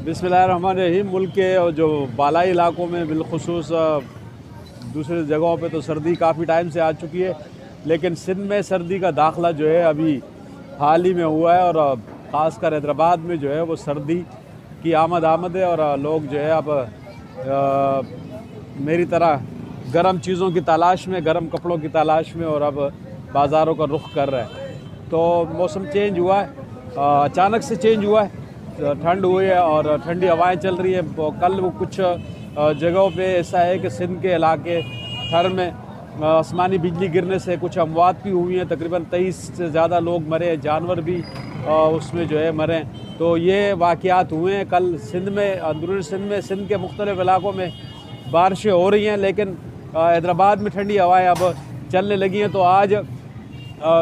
बिस्मिल्लाहिर्रहमानिर्रहीम। मुल्क के जो बालाई इलाकों में बिलखुसूस दूसरे जगहों पे तो सर्दी काफ़ी टाइम से आ चुकी है, लेकिन सिंध में सर्दी का दाखिला जो है अभी हाल ही में हुआ है। और ख़ासकर हैदराबाद में जो है वो सर्दी की आमद है और लोग जो है अब मेरी तरह गर्म चीज़ों की तलाश में, गर्म कपड़ों की तलाश में और अब बाज़ारों का रुख कर रहे हैं। तो मौसम चेंज हुआ है, अचानक से चेंज हुआ है, ठंड हुई है और ठंडी हवाएं चल रही है। कल वो कुछ जगहों पे ऐसा है कि सिंध के इलाके थर में आसमानी बिजली गिरने से कुछ अमवात भी हुई हैं। तकरीबन 23 से ज़्यादा लोग मरे हैं, जानवर भी उसमें जो है मरे। तो ये वाक़यात हुए हैं कल सिंध में, अंदरूनी सिंध में। सिंध के मुख्तलिफ़ इलाकों में बारिशें हो रही हैं, लेकिन हैदराबाद में ठंडी हवाएँ अब चलने लगी हैं। तो आज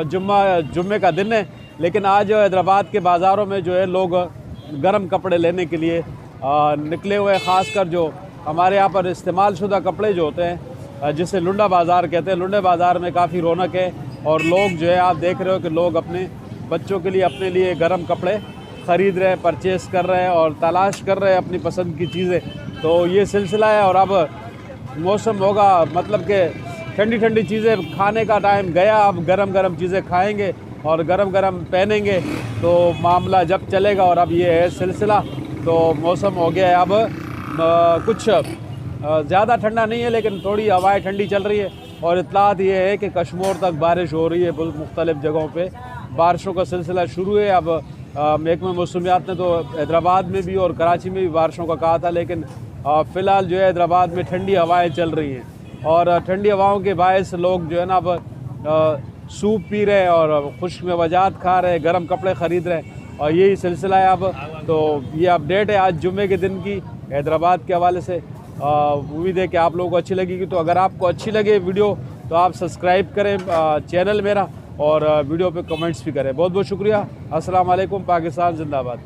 जुम्मे का दिन है, लेकिन आज हैदराबाद के बाज़ारों में जो है लोग गर्म कपड़े लेने के लिए निकले हुए हैं। ख़ासकर जो हमारे यहाँ पर इस्तेमाल शुदा कपड़े जो होते हैं, जिसे लुंडा बाज़ार कहते हैं, लुंडे बाज़ार में काफ़ी रौनक है। और लोग जो है, आप देख रहे हो कि लोग अपने बच्चों के लिए, अपने लिए गर्म कपड़े ख़रीद रहे हैं, परचेज़ कर रहे हैं और तलाश कर रहे हैं अपनी पसंद की चीज़ें। तो ये सिलसिला है। और अब मौसम होगा, मतलब कि ठंडी ठंडी चीज़ें खाने का टाइम गया। अब गरम गरम चीज़ें खाएंगे और गरम गरम पहनेंगे, तो मामला जब चलेगा। और अब ये है सिलसिला। तो मौसम हो गया है अब कुछ ज़्यादा ठंडा नहीं है, लेकिन थोड़ी हवाएं ठंडी चल रही है। और इत्तलात ये है कि कश्मीर तक बारिश हो रही है, मुख्तलिफ़ जगहों पे बारिशों का सिलसिला शुरू है। अब महकमा मौसमियात ने तो हैदराबाद में भी और कराची में भी बारिशों का कहा था, लेकिन फ़िलहाल जो है हैदराबाद में ठंडी हवाएँ चल रही हैं। और ठंडी हवाओं के बायस लोग जो है ना अब सूप पी रहे हैं और खुश्क मेवाजात खा रहे हैं, गर्म कपड़े ख़रीद रहे हैं, और यही सिलसिला है अब। तो ये अपडेट है आज जुम्मे के दिन की हैदराबाद के हवाले से। उम्मीद है कि आप लोगों को अच्छी लगेगी। तो अगर आपको अच्छी लगे वीडियो तो आप सब्सक्राइब करें चैनल मेरा, और वीडियो पे कमेंट्स भी करें। बहुत बहुत शुक्रिया। अस्सलाम वालेकुम। पाकिस्तान जिंदाबाद।